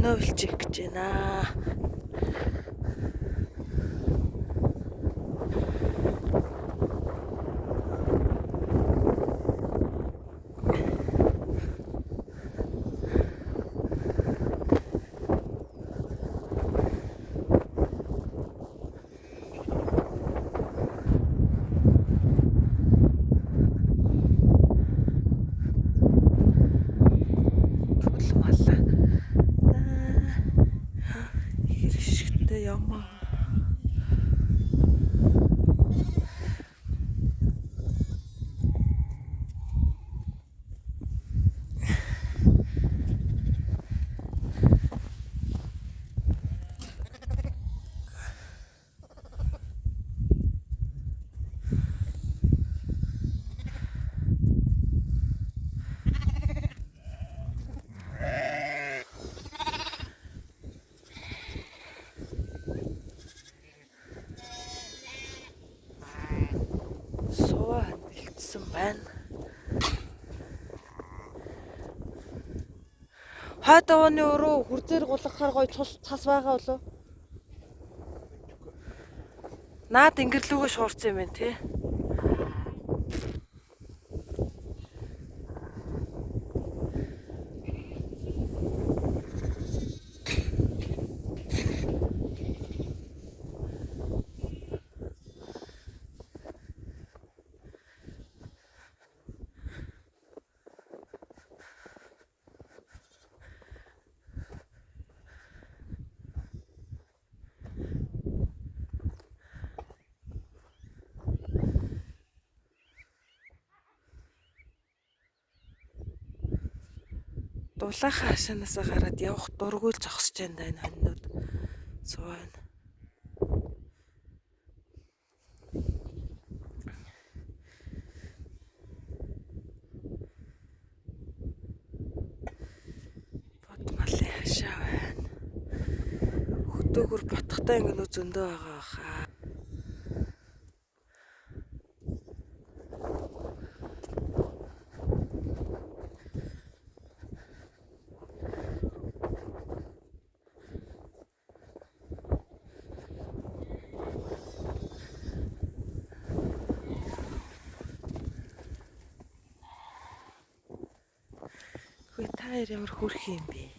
өнөө билчих гэж байна. Хэршигтэй ямаа. Суу хандилдсан байна. Хойд овооны өрөө хүрзээр гулгахаар гоё цас байгаа болов. Наад ингэрлүүгөө шуурсан юм байна тий. Дулаахан хашаанаас гараад явах дургүй л зогсож байна энэ хоньнууд. Суу байна. Бодмалын хашаа байна. Хөдөөгөр ботхтой ингэ зөндөө байгаа хаа. Хөөе та ямар хөрх юм бэ?